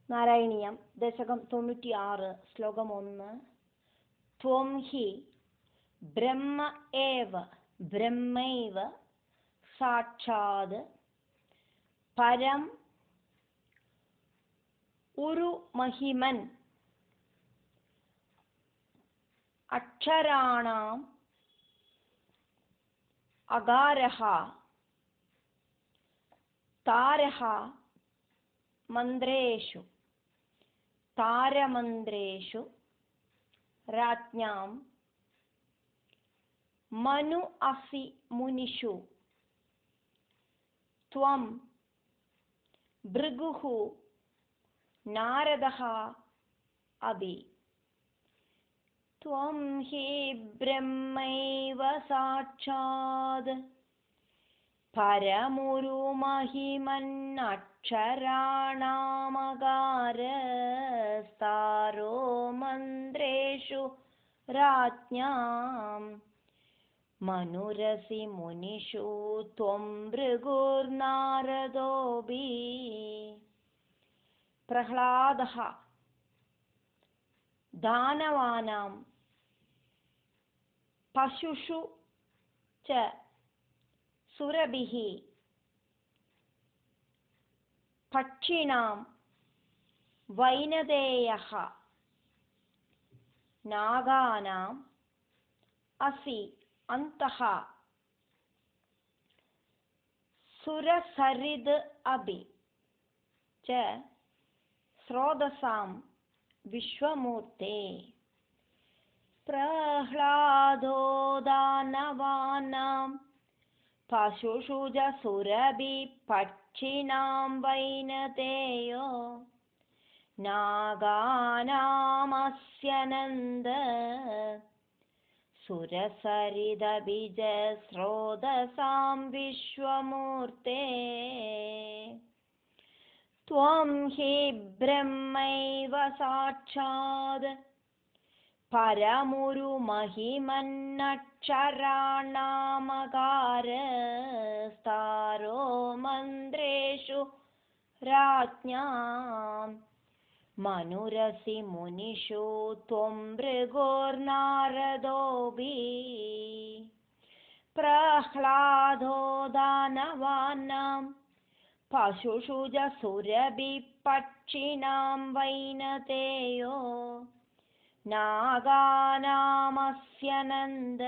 നാരായണീയം ദശകം 96 ശ്ലോകം 1. ത്വം ഹി ബ്രഹ്മ ഏവ ബ്രഹ്മൈവ സാക്ഷാത് പരം ഉരു മഹിമൻ അക്ഷരാണാം അകാരഃ താരഃ മന്ത്രേഷു താരമന്ത്രേഷു രാജ്ഞാം മനു അസി മുനിഷു ത്വം ഭൃഗുഃ നാരദഃ അഭി ത്വം ഹി ബ്രഹ്മൈവ സാക്ഷാത് പരമുരുമഹിമന്നക്ഷരാണാമകാരസ്താരോ മന്ത്രേഷു രാജ്ഞാം മനുരസി മുനിഷു ത്വം ഭൃഗുർനാരദോപി. പ്രഹ്ലാദഃ ദാനവാനാം പശുഷു ച സുരഭിഃ പക്ഷിണാം വൈനതേയഃ നാഗാനാം അസി അന്തഃ സുരസരിദ് അഭി ച സ്രോതസാം വിശ്വമൂർത്തേ. പ്രഹ്ലാദോ ദാനവാനാം പശുഷു ച സുരഭിഃ പക്ഷിണാം വൈനതേയോ നാഗാനാമസ്യനന്ദ സുരസരിദഭി ച സ്രോതസാം വിശ്വമൂർത്തേ. ത്വം ഹി ബ്രഹ്മൈവ സാക്ഷാത് പരമുരുമഹിമന്നക്ഷരാണാമകാരസ്താരോ മന്ത്രേഷു രാജ്ഞാം മനുരസി മുനിഷു ത്വം ഭൃഗുർനാരദോപി. പ്രഹ്ലാദോ ദാനവാനാം പശുഷു ച സുരഭിഃ പക്ഷിണാം വൈനതേയോ നാഗാനാമസ്യനന്ദ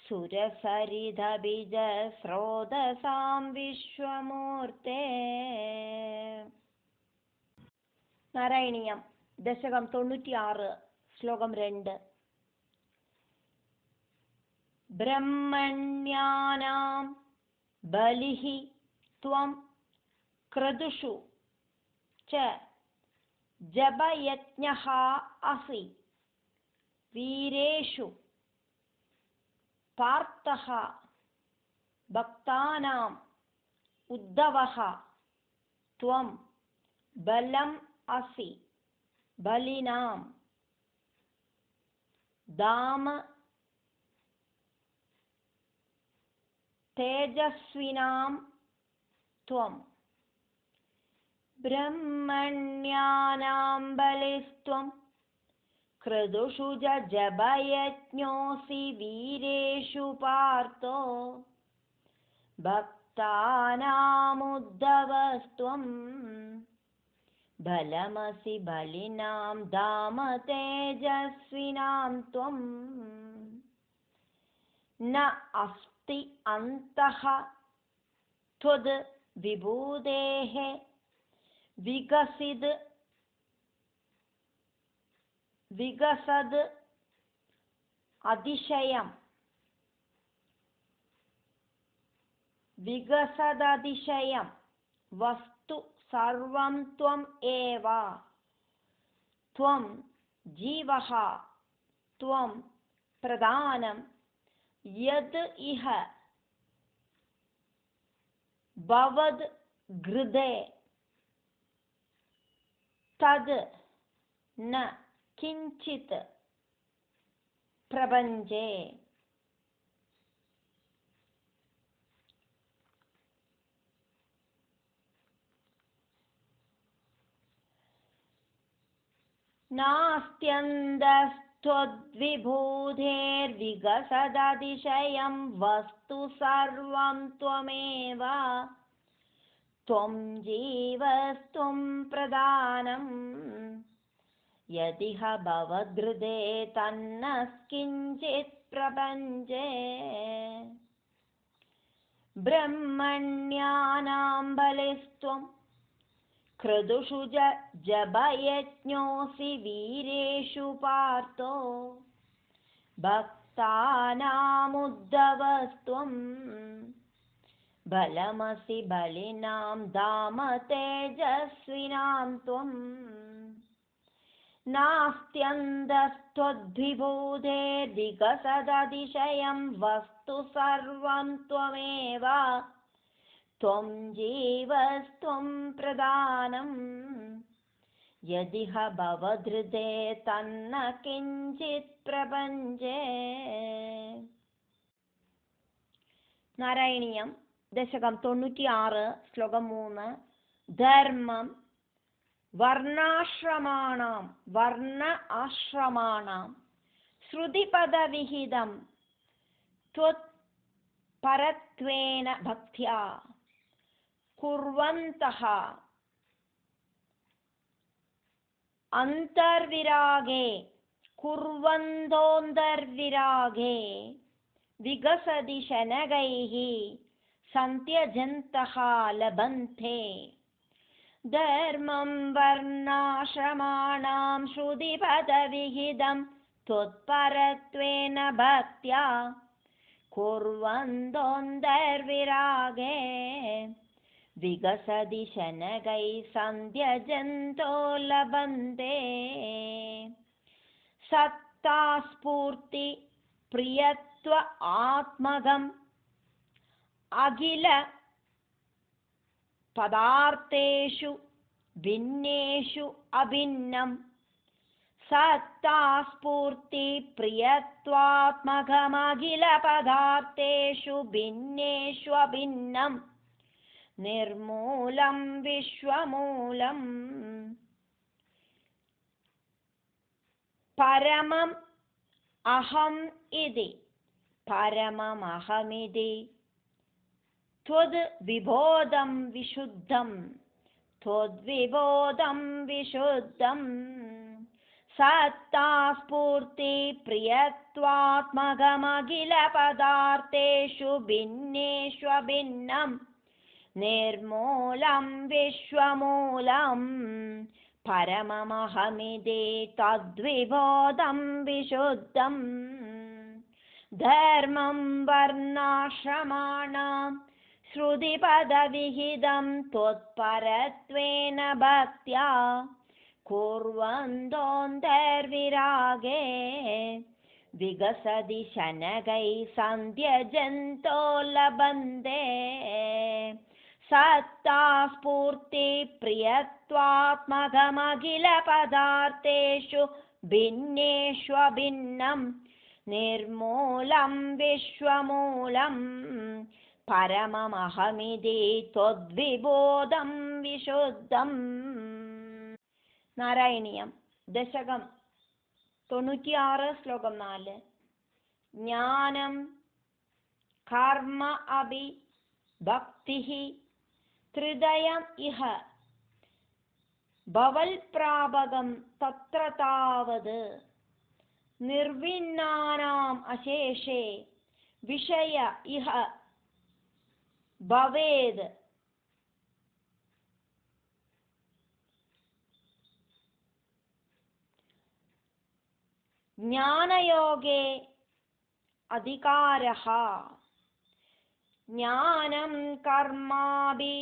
സുരസരിദഭി ച സ്രോതസാം വിശ്വമൂർത്തേ. നാരായണീയം ദശകം 96 ശ്ലോകം 2. ബ്രഹ്മണ്യാനാം ബലിഃ ത്വം ക്രതുഷു ച ജപയജ്ഞഃ അസി വീരേഷു പാർത്ഥഃ ഭക്താനാം ഉദ്ധവഃ ത്വം ബലം അസി ബലിനാം ധാമ തേജസ്വിനാം ത്വം. ബ്രഹ്മണ്യാനാം ബലിസ്ത്വം ക്രതുഷു ച ജപയജ്ഞോऽസി വീരേഷു പാർത്ഥോ ഭക്താനാമുദ്ധവസ്ത്വം ബലമസി ബലിനാം ധാമ തേജസ്വിനാം ത്വം. ന അസ്തി അന്തഃ ത്വദ് വിഭൂതേഃ വികസദ് അതിശയം വികസദതിശയം വസ്തു സർവം ത്വം ഏവ. ത്വം ജീവഃ ത്വം പ്രധാനം യത് ഇഹ ഭവദ് ഗൃധേ തദ് ന കിഞ്ചിത് പ്രപഞ്ചേ. नास्त्यन्तस्त्वद्विभूतेर्विगसदतिशयं वस्तु सर्वं त्वमेव त्वं जीवस्त्वं प्रधानम् यदिह भवदृदे तन्न किञ्चित् प्रपञ्चे ब्रह्मण्यानां बलिस्त्वं क्रतुषु जपयज्ञोऽसि वीरेषु पार्थो भक्तानामुद्धवस्त्वं बलमसि बलिनां धाम तेजस्विनां त्वं नास्त्यन्तस्त्वद्विभूतेर्विगसदतिशयं वस्तु सर्वं त्वमेव त्वं जीवस्त्वं प्रधानम् यदिह भवदृते तन्न किञ्चित् प्रपञ्चे नारायणीयं दशकं 96 श्लोकं 3 धर्मं वर्ण आश्रमाणां श्रुतिपदविहितं त्वत्परत्वेन भक्त्या कुर्वन्तः कुर्वन्तोऽन्तर्विरागे विगसति शनगैः सन्त्यजन्तः लभन्ते धर्मं वर्णाश्रमाणां श्रुतिपदविहितं त्वत्परत्वेन भक्त्या कुर्वन्तोऽन्तर्विरागे विगसति शनगैः सन्त्यजन्तो लभन्ते सत्तास्फूर्ति प्रियत्व आत्मगम् अखिल पदार्थेषु भिन्नेषु अभिन्नं सत्तास्फूर्ति प्रियत्वात्मकमखिल पदार्थेषु भिन्नेषु अभिन्नं निर्मूलं विश्वमूलं परमम् अहम् इति परममहमिति त्वद्विबोधं विशुद्धं सत्तास्फूर्ति प्रियत्वात्मकमखिल पदार्थेषु भिन्नेषु अभिन्नं निर्मूलं विश्वमूलं परममहमिति तद्विबोधं विशुद्धं धर्मं वर्णाश्रमाणां श्रुतिपदविहितं त्वत्परत्वेन भक्त्या कुर्वन्तोऽन्तर्विरागे विगसति शनगैः सन्त्यजन्तो लभन्ते सत्तास्फूर्ति प्रियत्वात्मकमखिल पदार्थेषु भिन्नेषु अभिन्नं निर्मूलं विश्वमूलं परममहमिति त्वद्विबोधं विशुद्धं नारायणीयं दशकं 96 श्लोकं 4 ज्ञानं कर्म अपि भक्तिः त्रिदयम् इह भवल्प्रापकं तत्र तावद् निर्विण्णानाम् अशेषे विषय इह भवेद् ज्ञानयोगे अधिकारः ज्ञानं कर्माभि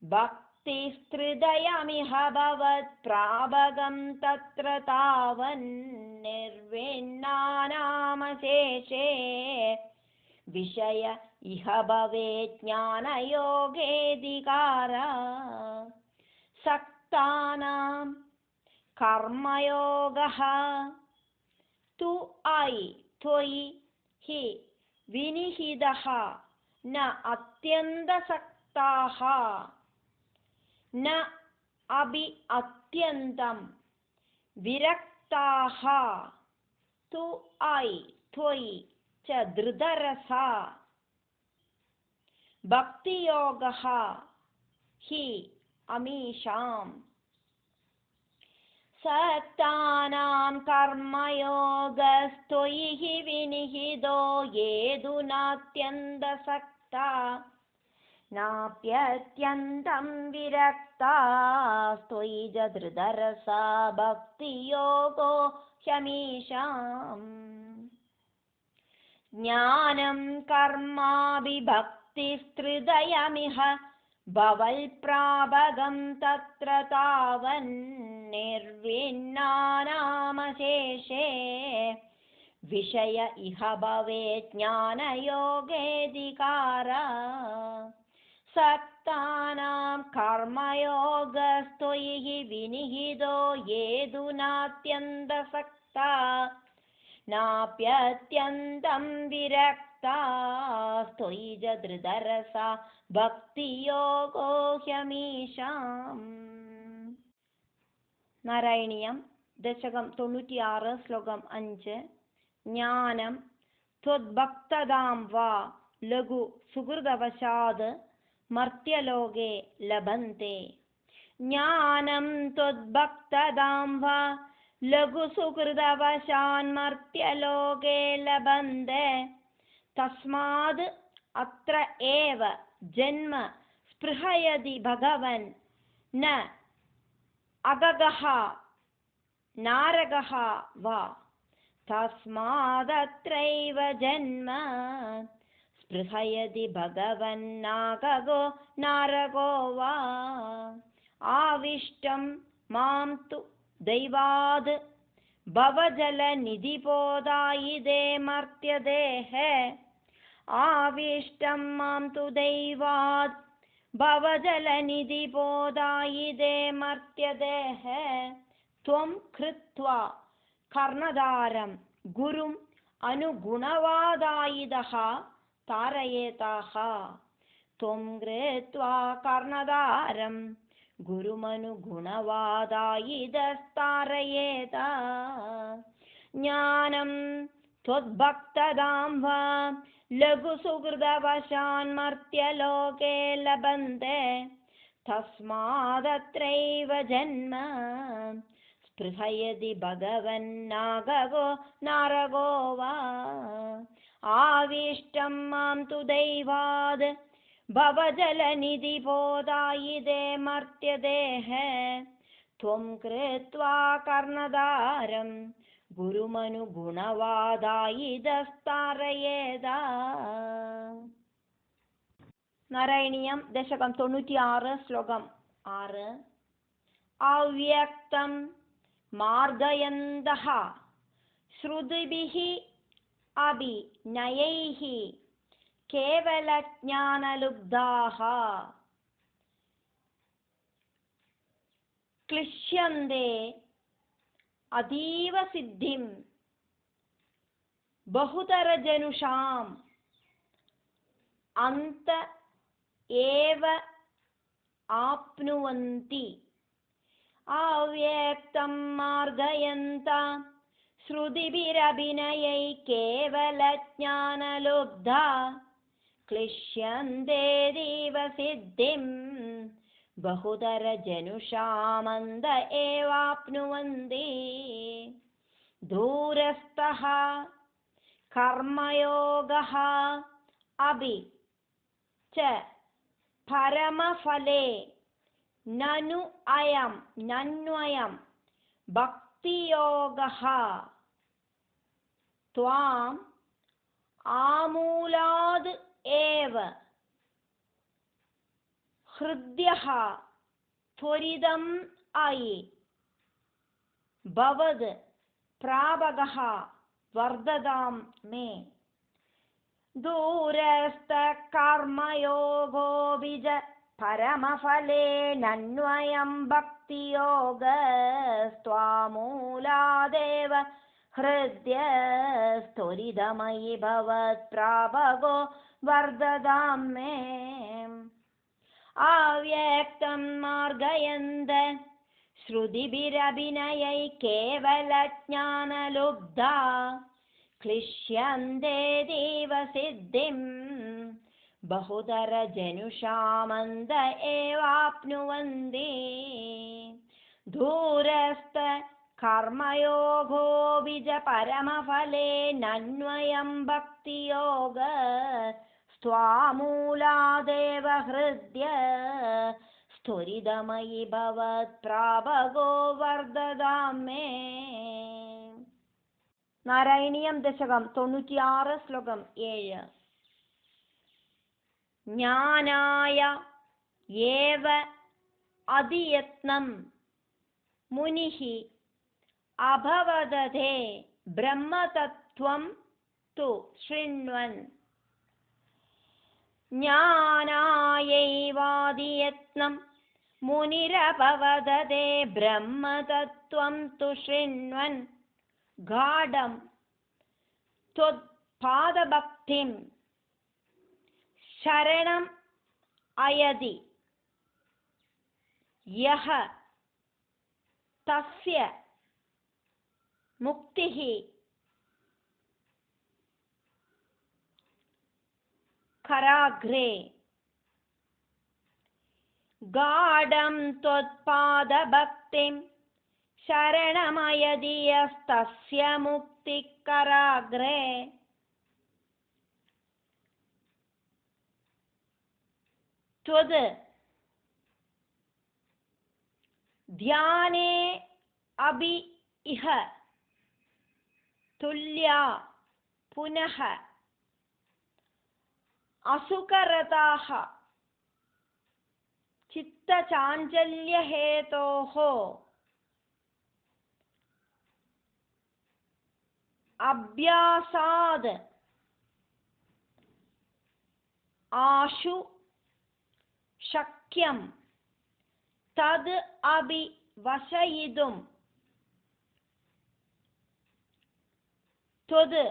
भक्तिस्त्रिदयमिह भवत्प्रापकं तत्र तावन्निर्विण्णानामशेषे विषय इह भवेत् ज्ञानयोगेऽधिकारः सक्तानां कर्मयोगः तु त्वयि हि विनिहितः न अत्यन्तसक्ताः न अभि अत्यन्तं विरक्ताः तु ऐ त्वयि च धृतरसा भक्तियोगः हि अमीषाम् सक्तानां कर्मयोगस्त्वयि हि विनिहितो येदुनात्यन्तसक्ता नाप्यत्यन्तं विरक्तास्त्वयि च धृतरसा भक्तियोगो ह्यमीषाम् ज्ञानं कर्माभिभक्तिस्त्रिदयमिह भवल्प्रापकं तत्र तावन्निर्विण्णानामशेषे विषय इह भवेत् ज्ञानयोगेऽधिकारः सक्तानां कर्मयोगस्त्वयि हि विनिहितो येदुनात्यन्तसक्ता नाप्यत्यन्तं विरक्तास्त्वयि च धृतरसा भक्तियोगो ह्यमीषाम् നാരായണീയം ദശകം 96 ശ്ലോകം 5 ജ്ഞാനം ത്വദ്ഭക്തതാം വാ ലഘു സുഹൃദവശാത് മർത്യലോകേ ലഭന്തെ ജ്ഞാനം ത്വദ്ഭക്തതാം വാ ലഘു സുഹൃദവശാൻ മർത്യലോകേ ലഭന്തെ തസ്മാത് അത്ര ഏവ ജന്മ സ്പൃഹയതി ഭഗവൻ ന അഗഗഃ നാരകഃ വാ തസ്മാദത്രൈവ ജന്മ സ്പൃഹയതി ഭഗവൻ നാഗഗോ നാരകോ വാ ആവിഷ്ടം മാം തു ദൈവാത് ഭവജലനിധിപോദായിതേ മർത്യദേഹേ ആവിഷ്ടം മാം തു ദൈവാത് ഭവജലനിധിപോദായിതേ മർത്യദേഹേ ത്വം കൃത്വാ കർണധാരം ഗുരും അനുഗുണവാദായിതഃ താരയേതാഃ ത്വം കൃത്വാ കർണധാരം ഗുരുമനുഗുണവാദായിതസ്താരയേത ജ്ഞാനം ത്വദ്ഭക്തതാം വാ ലഘു സുഹൃദവശാൻ മർത്യലോകേ ലഭന്തെ തസ്മാദത്രൈവ ജന്മ സ്പൃഹയതി ഭഗവൻ നാഗഗോ നാരകോ വാ ആവിഷ്ടം മാം തു ദൈവാത് ഭവജലനിധിപോദായിതേ മർത്യദേഹേ ത്വം കൃത്വാ കർണധാരം ഗുരുമനുഗുണവാദായിതസ്താരയേത നാരായണീയം ദശകം 96 ശ്ലോകം 6 അവ്യക്തം മാർഗയന്തഃ ശ്രുതിഭിഃ അഭിനയൈഃ കേവലജ്ഞാനലുബ്ധാഃ ക്ലിശ്യന്തേ അതീവ സിദ്ധിം ബഹുതരജനുഷാം അന്ത ഏവ ആപ്നുവന്തി അവ്യക്തം മാർഗയന്ത ശ്രുതിഭിരഭിനയൈ കേവലജ്ഞാനലുബ്ധാ ക്ലിശ്യന്തേതീവ സിദ്ധിം ബഹുതരജനുഷാമന്ത ഏവാപ്നുവന്തി ദൂരസ്ഥഃ കർമ്മയോഗഃ അഭി ച പരമഫലേ നന്വയം ഭക്തിയോഗഃ ത്വാം ആമൂലാദ് ഏവ ഹൃദ്യഃ ത്വരിതം അയി ഭവത് പ്രാപകഃ വർദ്ധതാം മേ ദൂരസ്ഥ കർമ്മയോഗോ വിജ പരമഫലേ നന്വയം ഭക്തിയോഗസ്ത്വാമൂലാദേവ ഹൃദ്യസ്ത്വരിതമയി ഭവത് പ്രാപകോ വർദ്ധതാം മേ അവ്യക്തം മാർഗയന്ത ശ്രുതിഭിരഭിനയൈ കേവലജ്ഞാനലുബ്ധാ ക്ലിശ്യന്തെ ദേവസിദ്ധിം ബഹുതരജനുഷാമന്ത ഏവാപ്നുവന്തി ധൂരസ്ഥ കർമ്മയോഗോ വിജ പരമഫലേ നന്വയം ഭക്തിയോഗ സ്വാമൂലാദേവ ഹൃദ്യ സ്ഫുരിതമയി ഭവത്പ്രാപകോ വർദ്ധതാമേ. നാരായണീയം ദശകം 96 ശ്ലോകം 7. ജ്ഞാനായ ഏവ അതിയത്നം മുനിഃ അഭവദധേ ബ്രഹ്മതത്വം തു ശൃണ്വൻ. ജ്ഞാനായൈവാദിയത്നം മുനിരഭവദധേ ബ്രഹ്മതത്വം തു ശൃണ്വൻ ഗാഢം ത്വത്പാദഭക്തിം ശരണം അയതി യഃ തസ്യ മുക്തിഃ കരാഗ്രേ. ഗാഢം ത്വത്പാദഭക്തിം ശരണമയതി യസ്തസ്യ മുക്തിഃ കരാഗ്രേ. ത്വത് ധ്യാനേ അഭി ഇഹ തുല്യാ പുനഃ അസുഖരതാഃ ചിത്തചാഞ്ചല്യഹേതോഃ അഭ്യാസാദ് ആശു ശക്യം തദ് അഭി വശയിതും ത്വത്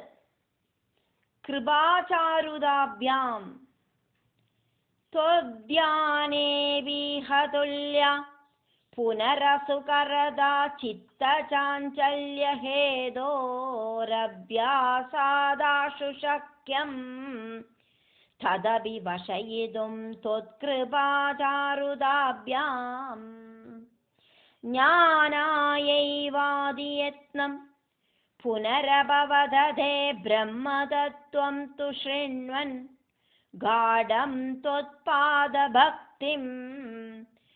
കൃപാചാരുതാഭ്യാം ത്വദ്ധ്യാനേവിഹ തുല്യ പുനരസുകരദാ ചിത്തചാഞ്ചല്യഹേതോരഭ്യാസാദാശു ശക്യം തദഭി വശയിതും ത്വത്കൃപാചാരുതാഭ്യാം. ജ്ഞാനായൈവാദിയത്നം പുനരഭവദധേ ബ്രഹ്മതത്വം തു ശൃണ്വൻ ഗാഢം ത്വത്പാദഭക്തിം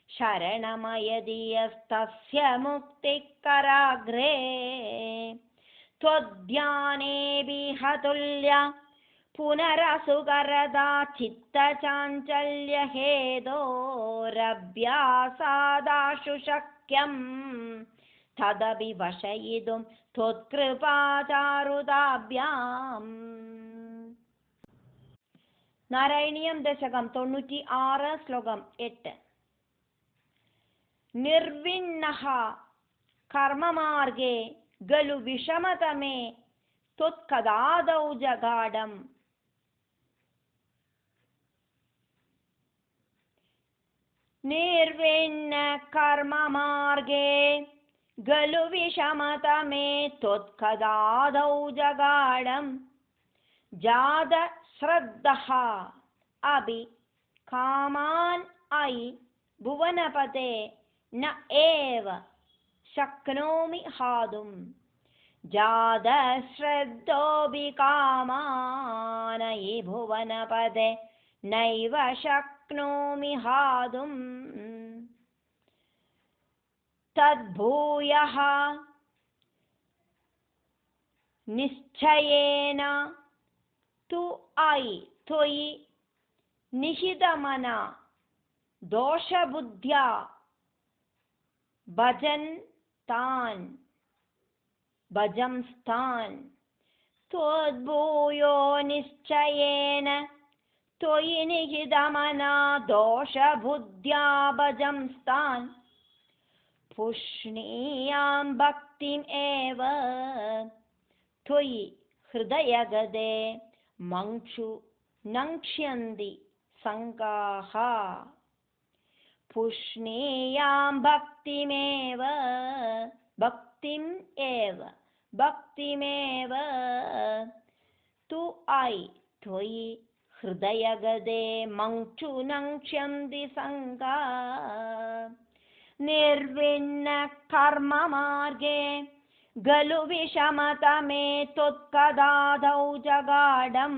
ശരണമയതി യസ്തസ്യ മുക്തിഃ കരാഗ്രേ. ത്വദ്ധ്യാനേഭിഃ തുല്യ പുനരസുകരദാ ചിത്തചാഞ്ചല്യഹേതോരഭ്യാസാദാശു ശക്യം തദഭി വശയിതും ത്വത്കൃപാചാരുതാഭ്യാം. നാരായണീയം ദശകം 96 ശ്ലോകം 8. നിർവിണ്ണഃ കർമ്മമാർഗേ ഖലു വിഷമതമേ ത്വത്കദാദൗ ജഗാഢം. നിർവിണ്ണ കർമ്മമാർഗേ ഖലു വിഷമതമേ ത്വത്കദാദൗ ജഗാഢം. ജാത ശ്രദ്ധഃ അഭി കാമാൻ അയി ഭുവനപതേ ന ഏവ ശക്നോമി ഹാതും. ജാത ശ്രദ്ധോഭി കാമാനയി ഭുവനപതേ നൈവ ശക്നോമി ഹാതും. തദ്ഭൂയഃ നിശ്ചയേന തു അയി ത്വയി നിഹിതമന ദോഷബുദ്ധ്യാ ഭജംസ്താൻ. ത്വദ്ഭൂയോ നിശ്ചയേന ത്വയി നിഹിതമനാ ദോഷബുദ്ധ്യാ ഭജംസ്താൻ. പുഷ്ണീയാം ഭക്തിം ഏവ ത്വയി ഹൃദയഗതേ മങ്ക്ഷു നങ്ക്ഷ്യന്തി സംഗാഃ. पुष्णीयां भक्तिमेव भक्तिमेव तु आई त्वयि हृदयगदे मङ्क्षुनङ्क्ष्यन्ति सङ्गा निर्विण्ण कर्ममार्गे गलु विषमतमे त्वत्कदादौ जगाढं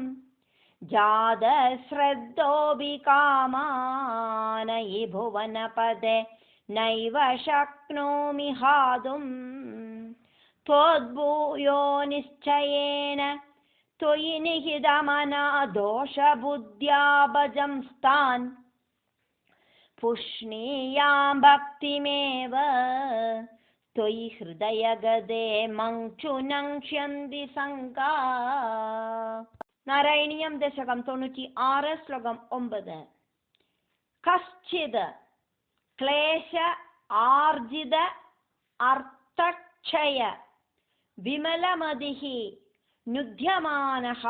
जातश्रद्धोऽपि कामानयि भुवनपदे नैव शक्नोमि हातुं त्वद्भूयो निश्चयेन त्वयि निहितमना दोषबुद्ध्या भजंस्तान् पुष्णीयां भक्तिमेव त्वयि हृदयगदे मङ्क्षुनङ्क्ष्यन्ति सङ्गा नारायणीयं दशकं 96 श्लोकं 9 कश्चिद् क्लेश आर्जित अर्थक्षय विमलमतिः नुद्यमानः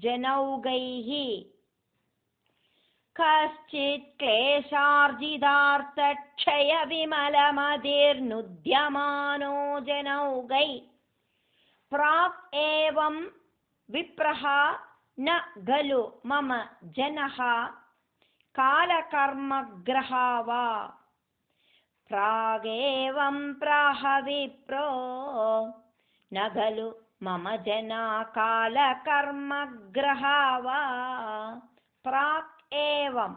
जनौघैः कश्चित् क्लेशार्जितार्थक्षय विमलमतिर्नुद्यमानो जनौघै प्राक् एवं विप्रः न खलु मम जनः कालकर्मग्रहा वा प्रागेवं प्राह विप्रो न खलु मम जना कालकर्मग्रहा वा प्रागेवं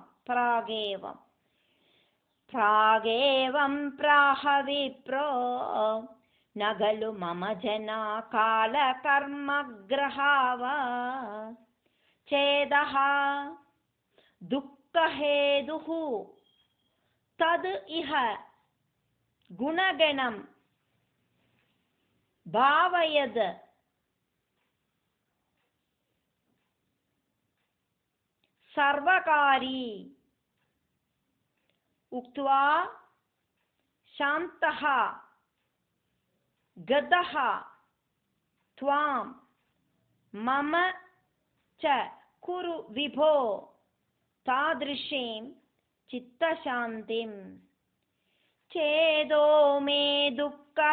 प्राह विप्रो न खलु मम जना कालकर्मग्रहा वा चेदः दुःखहेतुः तद् इह गुणगणं भावयद् सर्वकारी उक्त्वा शान्तः गतः त्वां मम च कुरु विभो तादृशीं चित्तशान्तिं चेदो मे दुःखहेतुस्तदिह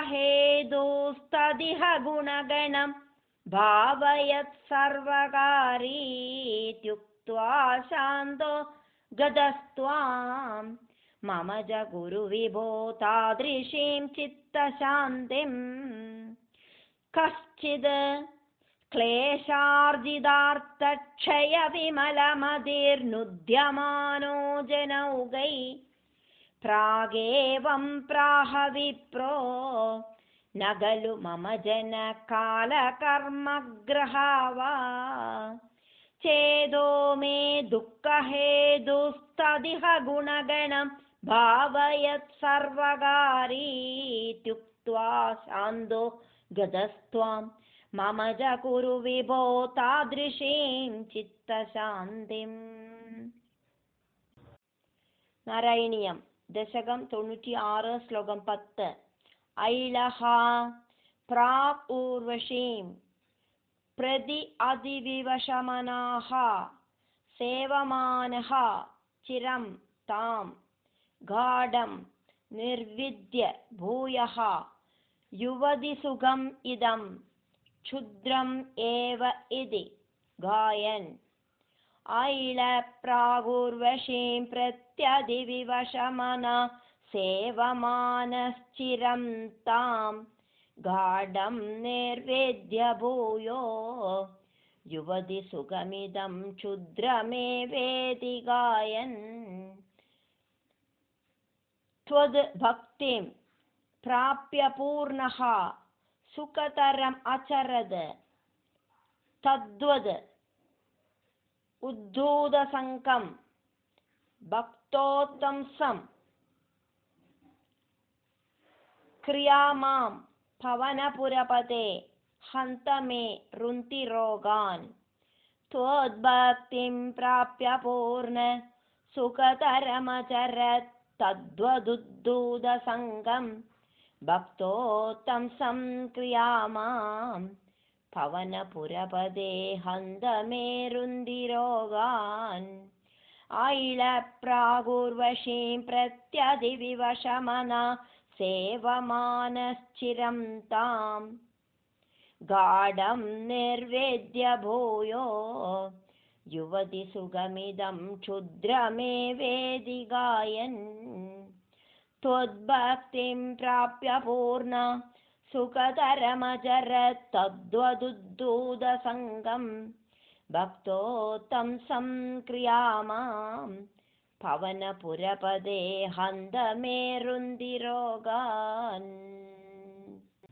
गुणगणं भावयत् सर्वकारीत्युक्त्वा शान्तो गतस्त्वां मम च गुरु विभो तादृशीं चित्तशान्तिं कश्चिद् क्लेशार्जितार्थक्षय विमलमतिर्नुद्यमानो जनौघै प्रागेवं प्राह विप्रो न खलु मम जन कालकर्मग्रहा वा चेदो मे दुःखहेतुस्तदिह गुणगणं भावयत् सर्वकारीत्युक्त्वा शान्तो गतस्त्वां मम च कुरु विभो तादृशीं चित्तशान्तिम् नारायणीयं दशकं 96 श्लोकं 10 ऐलः प्राक् ऊर्वशीं प्रति अधिविवशमनाः सेवमानः चिरं तां गाढं निर्विद्य भूयः युवतिसुखम् इदं क्षुद्रम् एव इति गायन् ऐल प्रागुर्वशीं प्रत्यधिविवशमना सेवमानश्चिरं तां गाढं निर्वेद्य भूयो युवतिसुखमिदं क्षुद्रमेवेति गायन् त्वद् भक्तिं प्राप्य पूर्णः सुखतरम् अचरद तद्वद् उद्धूतसङ्कं भक्तोत्तंसं क्रियामां पवनपुरपते हन्त मे रुन्तिरोगान् त्वद्भक्तिं प्राप्य पूर्ण सुखतरमचरत् तद्वदुद्धूतसङ्गं भक्तोत्तंसं क्रियामां പവനപുരപദേ ഹന്ത മേ രുന്തിരോഗാൻ ആയിളപ്രാഗുർവശീം പ്രത്യതിവിവശമന സേവമാനശ്ചിരം താം ഗാഢം നിർവേദ്യ ഭൂയോ യുവതി സുഖമിദം ക്ഷുദ്രമേവേദി ഗായൻ ത്വദ്ഭക്തിം പ്രാപ്യ പൂർണ്ണ സുഖതരമചരത് തദ്വദുദ്ധൂതസംഗം ഭക്തോ തം സംക്രിയാമാം പവനപുരപദേ ഹന്ത മേ രുന്തിരോഗാൻ.